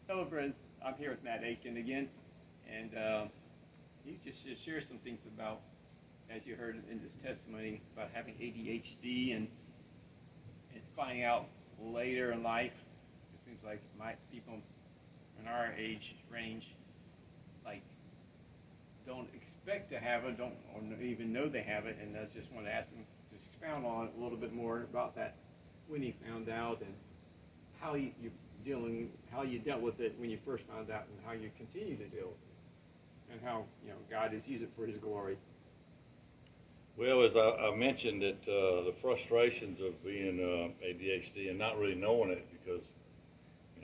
Hello, friends. I'm here with Matt Aiken again, and you just share some things about, as you heard in this testimony, about having ADHD and finding out later in life. It seems like people in our age range, like, don't expect to have it, don't or even know they have it, and I just want to ask him to expound on it a little bit more about that when he found out and how how you dealt with it when you first found out, and how you continue to deal with it, and how God has used it for His glory. Well, as I mentioned, that the frustrations of being ADHD and not really knowing it, because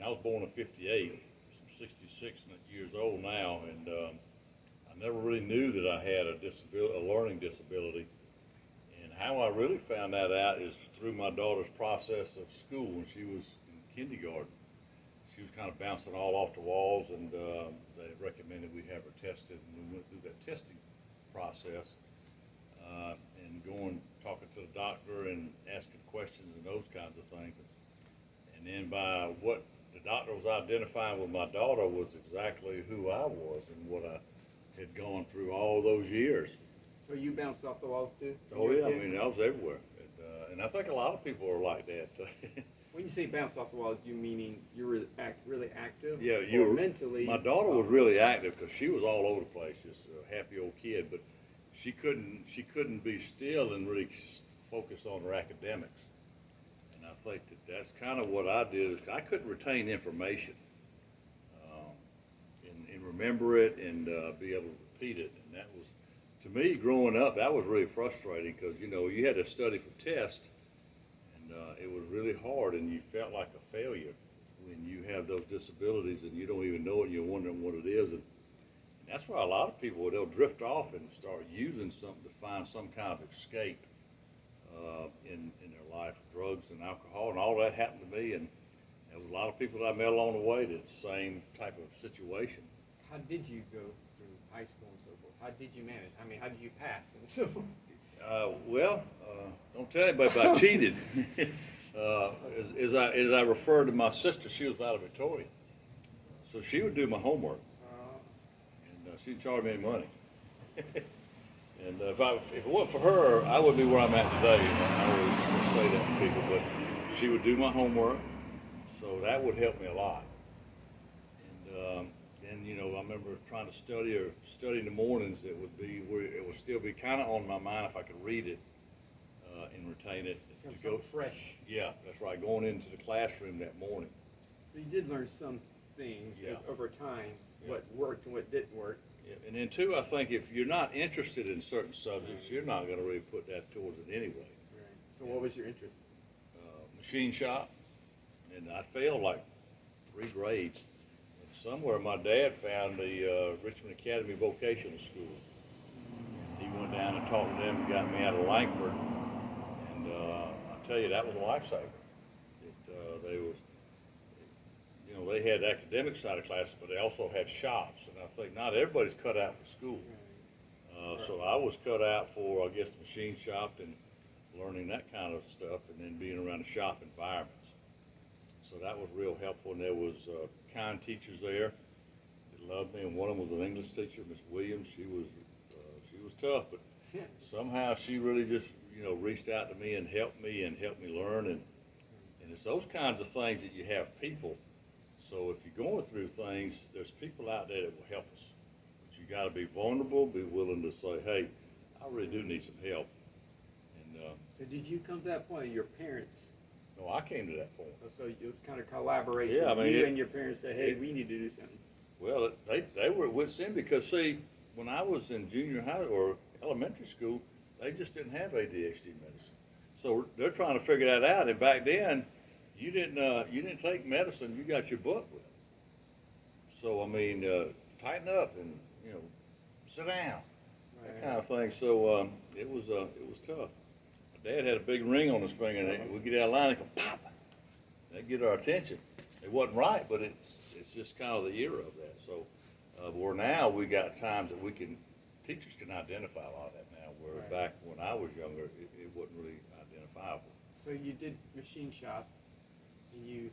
I was born in '58, I'm 66 years old now, and I never really knew that I had a learning disability. And how I really found that out is through my daughter's process of school when she was in kindergarten. She was kind of bouncing all off the walls, and they recommended we have her tested, and we went through that testing process, and talking to the doctor and asking questions and those kinds of things. And then by what the doctor was identifying with my daughter was exactly who I was and what I had gone through all those years. So you bounced off the walls too? Oh yeah, I mean, I was everywhere. And I think a lot of people are like that. When you say bounce off the walls, you meaning you were really active? Yeah, or mentally. My daughter was really active because she was all over the place, just a happy old kid. But she couldn't be still and really focus on her academics. And I think that's kind of what I did. Is I couldn't retain information, and remember it and be able to repeat it. And that was, to me, growing up, that was really frustrating because you had to study for tests. It was really hard, and you felt like a failure when you have those disabilities and you don't even know it and you're wondering what it is. And that's why a lot of people, they'll drift off and start using something to find some kind of escape in their life, drugs and alcohol, and all that happened to me. And there was a lot of people that I met along the way that's the same type of situation. How did you go through high school and so forth? How did you manage? I mean, how did you pass and so forth? Don't tell anybody, but I cheated. As I referred to my sister, she was valedictorian, so she would do my homework, and she didn't charge me any money. And if it wasn't for her, I wouldn't be where I'm at today. I always say that to people, but she would do my homework, so that would help me a lot. And then I remember trying to study in the mornings. It would still be kind of on my mind if I could read it and retain it. Sounds so fresh. Yeah, that's right. Going into the classroom that morning. So you did learn some things over time, what worked and what didn't work. Yeah. And then too, I think if you're not interested in certain subjects, you're not going to really put that towards it anyway. Right. So what was your interest? Machine shop, and I failed like 3 grades. Somewhere my dad found the Richmond Academy Vocational School. He went down and talked to them and got me out of Langford. And I tell you, that was a lifesaver. They had academic side of classes, but they also had shops. And I think not everybody's cut out for school. So I was cut out for, I guess, the machine shop and learning that kind of stuff, and then being around the shop environments. So that was real helpful, and there was kind teachers there that loved me, and one of them was an English teacher, Miss Williams. She was tough, but somehow she really just reached out to me and helped me learn, and it's those kinds of things that you have people. So if you're going through things, there's people out there that will help us. But you got to be vulnerable, be willing to say, hey, I really do need some help. And so did you come to that point? Your parents? No, I came to that point. So it was kind of collaboration. Yeah, I mean, you and your parents said, "Hey, we need to do something." Well, they were at wit's end because, see, when I was in junior high or elementary school, they just didn't have ADHD medicine. So they're trying to figure that out. And back then, you didn't take medicine. You got your book with it. So I mean, tighten up and sit down, that kind of thing. So it was tough. Dad had a big ring on his finger, and we'd get out of line and go pop. That'd get our attention. It wasn't right, but it's just kind of the era of that. So where now we got times that teachers can identify a lot of that now. Where back when I was younger, it wasn't really identifiable. So you did machine shop, and you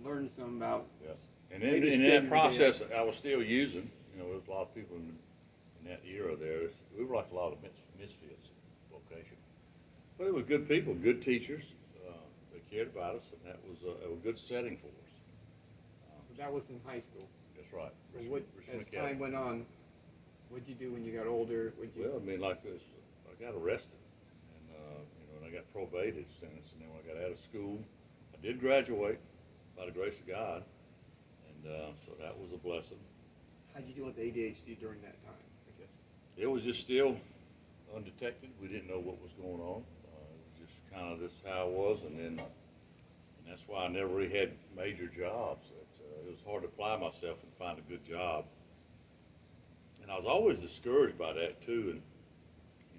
learned some about And They in, just in gave that you process, I was still using, there was a lot of people in that era there. We were like a lot of misfits vocation. But it was good people, good teachers. They cared about us, and that was a good setting for us. So that was in high school. That's right. So Richmond as Academy. time went on, what'd you do when you got older? Well, I mean, like this, I got arrested, and and I got probated sentence, and then when I got out of school, I did graduate by the grace of God, and so that was a blessing. How'd you deal with ADHD during that time? I guess. It was just still undetected. We didn't know what was going on. It was just kind of this how it was, and that's why I never really had major jobs. It was hard to apply myself and find a good job. And I was always discouraged by that too. And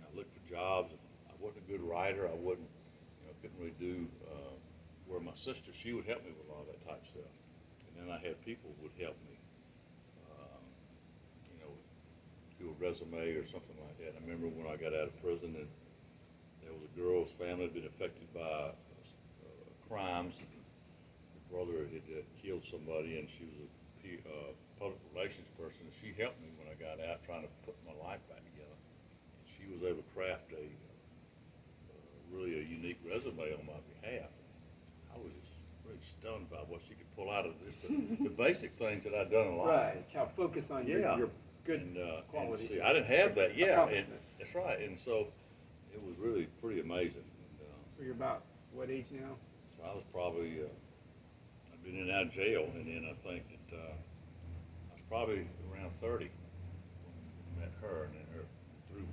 I looked for jobs. And I wasn't a good writer. I wasn't, couldn't really do. Where my sister, she would help me with a lot of that type of stuff. And then I had people who would help me. Do a resume or something like that. I remember when I got out of prison, and there was a girl's family had been affected by crimes. Her brother had killed somebody, and she was a public relations person. And she helped me when I got out, trying to put my life back together. And she was able to craft really a unique resume on my behalf. I was just really stunned by what she could pull out of this, the basic things that I'd done in life. Right. Kind of focus on Yeah. your good And qualities. see, I didn't have that. Yeah, and Accomplishments. that's right. And so it was really pretty amazing. And, So you're about what age now? so I was probably I'd been in and out of jail, and then I think that I was probably around 30 when I met her, and then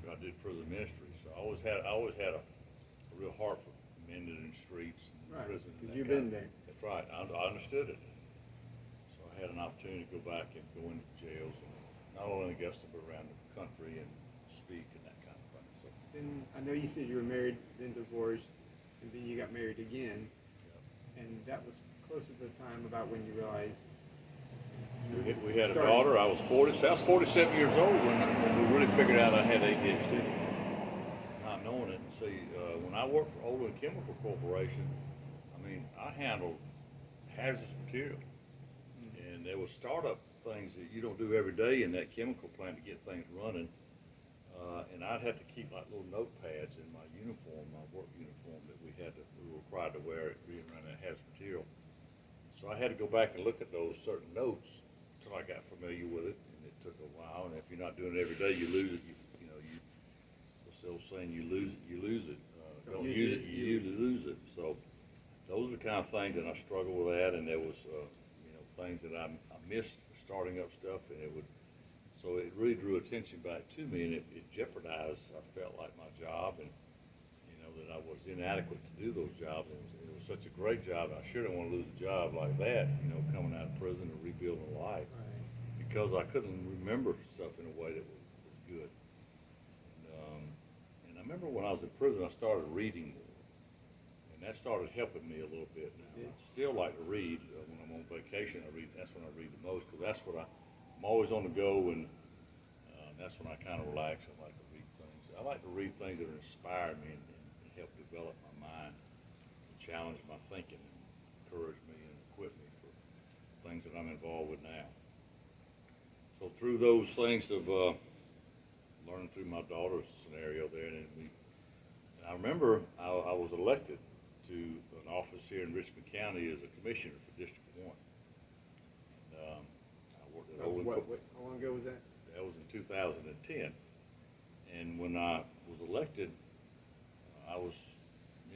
I did prison ministry. So I always had a real heart for men in the streets and Right. prison. and Because that you've kind been of- there. That's right. I understood it. So I had an opportunity to go back and go into jails, and not only in Augusta but around the country and speak and that kind of thing. So Then I know you said you were married, then divorced, and then you got married again, yeah. and that was close to the time about when you realized. We had a started- daughter. I was 47 years old when we really figured out I had ADHD. Not knowing it. See, when I worked for Olin Chemical Corporation, I mean, I handled hazardous material, and there was startup things that you don't do every day in that chemical plant to get things running. And I'd have to keep like little notepads in my uniform, my work uniform that we were required to wear it being around that hazardous material. So I had to go back and look at those certain notes until I got familiar with it, and it took a while. And if you're not doing it every day, you lose it. What's the old saying? You lose it, you lose it. Don't use it, you lose it. So those are the kind of things that I struggled with that, and there was things that I missed starting up stuff, and so it really drew attention back to me, and it jeopardized, I felt like, my job, and that I was inadequate to do those jobs. It was such a great job, and I sure didn't want to lose a job like that, coming out of prison and rebuilding life, because I couldn't remember stuff in a way that was good. And I remember when I was in prison, I started reading more, and that started helping me a little bit. Now, I still like to read. When I'm on vacation, that's when I read the most, because that's what I'm always on the go, and that's when I kind of relax. I like to read things. I like to read things that inspire me and help develop my mind, and challenge my thinking, and encourage me and equip me for things that I'm involved with now. So through those things of learning through my daughter's scenario there, and I remember I was elected to an office here in Richmond County as a commissioner for District 1. And I worked at Olin. How long ago was that? That was in 2010. And when I was elected, I was,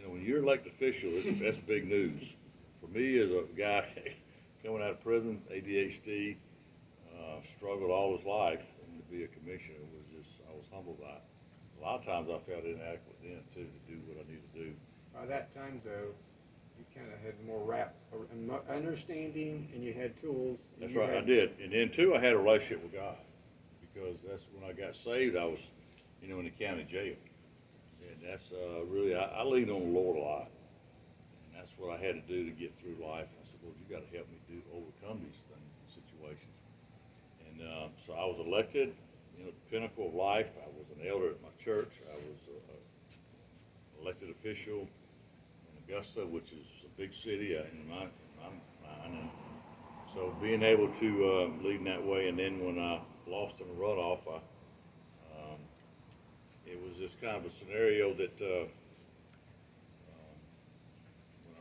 when you're elected official, that's big news. For me, as a guy coming out of prison, ADHD, struggled all his life, and to be a commissioner I was humbled by it. A lot of times I felt inadequate then, too, to do what I needed to do. By that time, though, you kind of had more understanding, and you had tools. That's right, I did. And then, too, I had a relationship with God, because that's when I got saved. I was, in the county jail. And that's really, I leaned on the Lord a lot. And that's what I had to do to get through life. And I said, Lord, you got to help me overcome these things, situations. And so I was elected, the pinnacle of life. I was an elder at my church. I was an elected official in Augusta, which is a big city in my mind. And So being able to lead in that way, and then when I lost in the runoff, it was just kind of a scenario that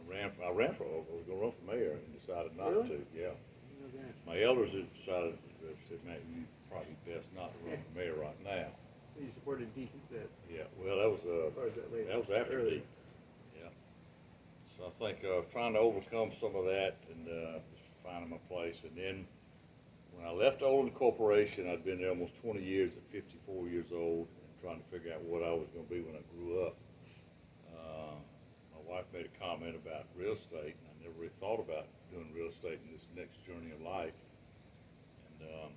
when I was going to run for mayor and decided not Really? to. Yeah, Okay. my elders had decided, they said, "Man, you probably best not to run for mayor right now." So you supported Deacon said. Yeah, well, that was Or is that later? that was after Early. me. Yeah. So I think trying to overcome some of that and just finding my place. And then when I left Olin Corporation, I'd been there almost 20 years at 54 years old and trying to figure out what I was going to be when I grew up. My wife made a comment about real estate, and I never really thought about doing real estate in this next journey of life. And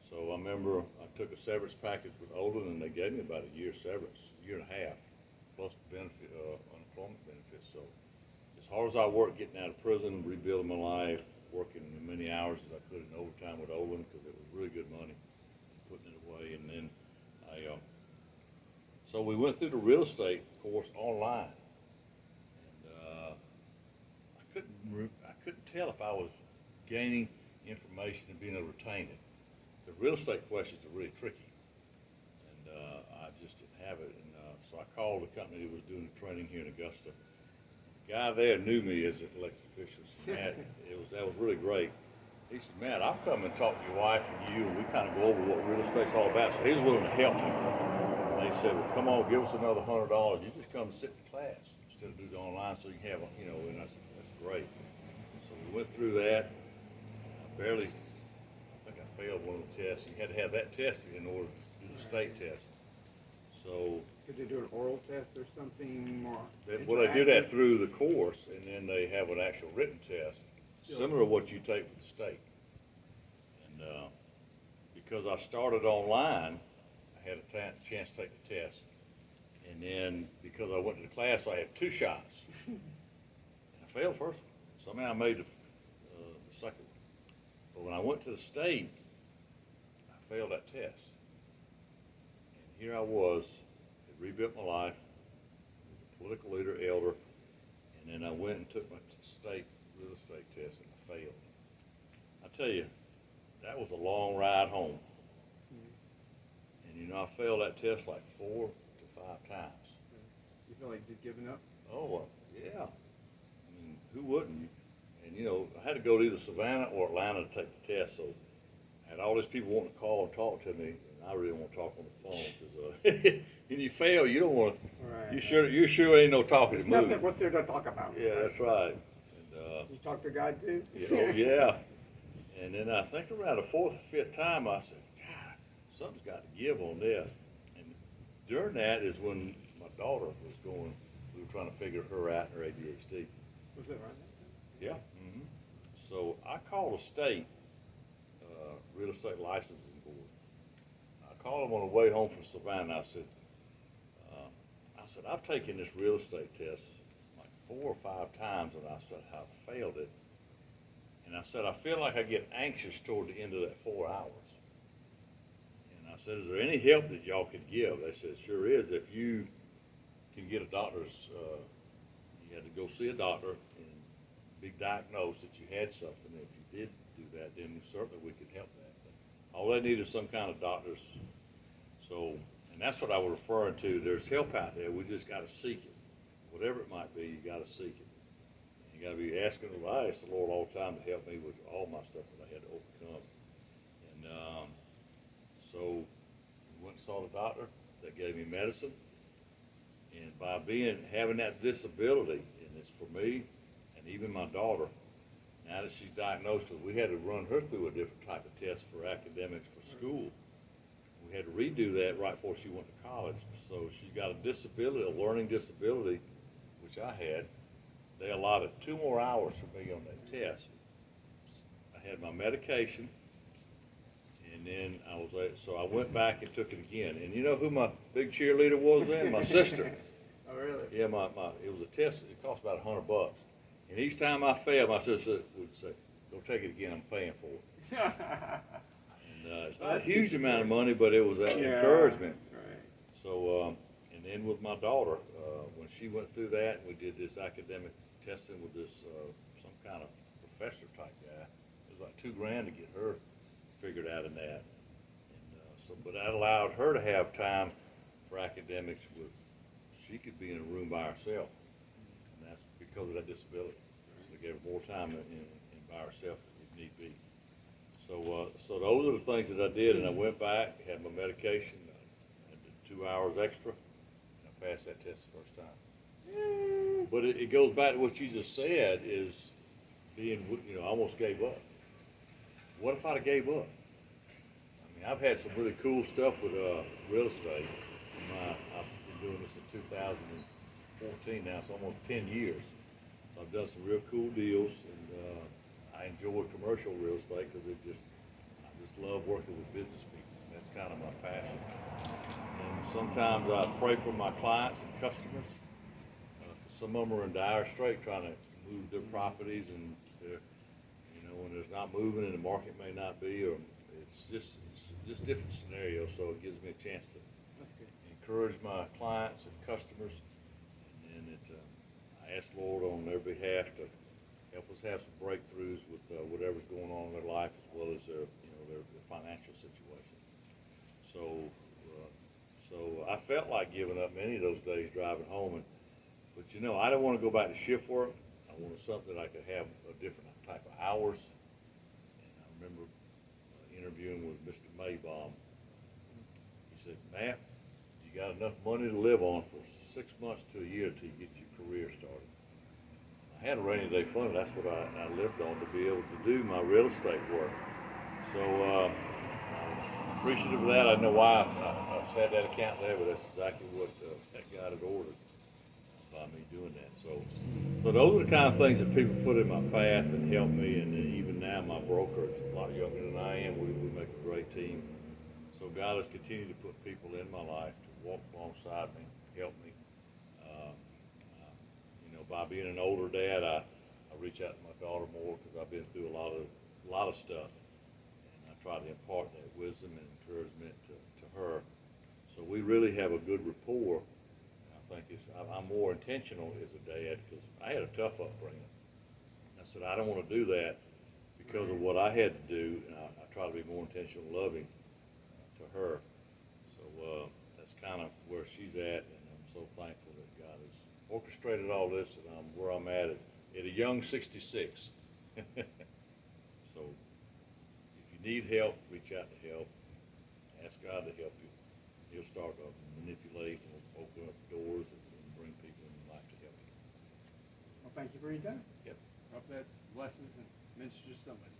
so I remember I took a severance package with Olin, and they gave me about a year severance, year and a half, plus benefit, unemployment benefits. So as hard as I worked getting out of prison, rebuilding my life, working as many hours as I could in overtime with Olin, because it was really good money, putting it away. And then so we went through the real estate course online, and I couldn't tell if I was gaining information and being able to retain it. The real estate questions are really tricky, and I just didn't have it. And so I called the company that was doing the training here in Augusta. The guy there knew me as an elected official. So Matt, that was really great. He said, "Matt, I'll come and talk to your wife and you, and we kind of go over what real estate's all about." So he was willing to help me. And they said, "Well, come on, give us another $100. You just come and sit in class instead of do it online, so you can have, And I said, "That's great." So we went through that. I think I failed one of the tests. You had to have that test in order to do the state test. So Could they do an oral test or something more? they do that through the course, and then they have an actual written test, similar to what you take for the state. And because I started online, I had a chance to take the test. And then because I went to the class, I had 2 shots. And I failed the first one. Somehow I made the second one. But when I went to the state, I failed that test. And here I was, had rebuilt my life, was a political leader, elder, and then I went and took my state real estate test and I failed. I tell you, that was a long ride home. And I failed that test like 4 to 5 times. You feel like you've given up? Oh, yeah. I mean, who wouldn't? And I had to go to either Savannah or Atlanta to take the test, so I had all these people wanting to call and talk to me, and I really didn't want to talk on the phone, because when you fail, you don't want to, Right. you sure ain't no talking to Nothing, moving. what's there to talk about? Yeah, that's right. And, You talk to God too? yeah. And then I think around the 4th or 5th time, I said, God, something's got to give on this. And during that is when my daughter was going, we were trying to figure her out in her ADHD. Was it right? Yeah. So I called the state real estate licensing board. I called them on the way home from Savannah. I said, I've taken this real estate test like 4 or 5 times, and I said I failed it. And I said, I feel like I get anxious toward the end of that 4 hours. And I said, is there any help that y'all could give? They said, sure is. If you can get a doctor's, you had to go see a doctor and be diagnosed that you had something. If you did do that, then certainly we could help that. But all they need is some kind of doctor's. So, and that's what I was referring to. There's help out there. We just got to seek it. Whatever it might be, you got to seek it. You got to be asking. I asked the Lord all the time to help me with all my stuff that I had to overcome. And so we went and saw the doctor. That gave me medicine. And by having that disability, and it's for me, and even my daughter, now that she's diagnosed, because we had to run her through a different type of test for academics for school. We had to redo that right before she went to college. So she's got a disability, a learning disability, which I had. They allotted 2 more hours for me on that test. I had my medication, and then so I went back and took it again. And you know who my big cheerleader was then? My sister. Oh, really? Yeah, it was a test. It cost about $100. And each time I failed, my sister would say, "Go take it again. I'm paying for it." And it's not a huge amount of money, but it was that encouragement. Right. So, and then with my daughter, when she went through that, we did this academic testing with this some kind of professor type guy. was like $2,000 to get her figured out in that. But that allowed her to have time for academics she could be in a room by herself. And that's because of that disability. So they gave her more time in by herself if need be. So those are the things that I did, and I went back, had my medication, I did 2 hours extra, and I passed that test the first time. But it goes back to what you just said, is being, I almost gave up. What if I'd have gave up? I mean, I've had some really cool stuff with real estate. I've been doing this in 2014 now, it's almost 10 years. So I've done some real cool deals, and I enjoy commercial real estate because I just love working with business people. That's kind of my passion. And sometimes I pray for my clients and customers. Some of them are in dire straits trying to move their properties, and they're, when there's not moving and the market may not be, or it's just different scenarios. So it gives me a chance to encourage my clients and customers, and I ask the Lord on their behalf to help us have some breakthroughs with whatever's going on in their life, as well as their financial situation. So I felt like giving up many of those days driving home, but I didn't want to go back to shift work. I wanted something that I could have a different type of hours. And I remember interviewing with Mr. Maybaum. He said, "Matt, you got enough money to live on for 6 months to a year till you get your career started." I had a rainy day fund. That's what I lived on, to be able to do my real estate work. So I was appreciative of that. I know why I had that account there, but that's exactly what that God had ordered by me doing that. So those are the kind of things that people put in my path and help me. And even now, my broker is a lot younger than I am. We make a great team. So God has continued to put people in my life to walk alongside me, help me. By being an older dad, I reach out to my daughter more because I've been through a lot of stuff, and I try to impart that wisdom and encouragement to her. So we really have a good rapport. I think I'm more intentional as a dad because I had a tough upbringing. I said I don't want to do that because of what I had to do, and I try to be more intentional, loving to her. So that's kind of where she's at, and I'm so thankful that God has orchestrated all this, and I'm where I'm at a young 66. So if you need help, reach out to help. Ask God to help you. He'll start to manipulate and open up doors and bring people in your life to help you. Well, thank you for your time. Yep. Hope that blesses and ministers to somebody.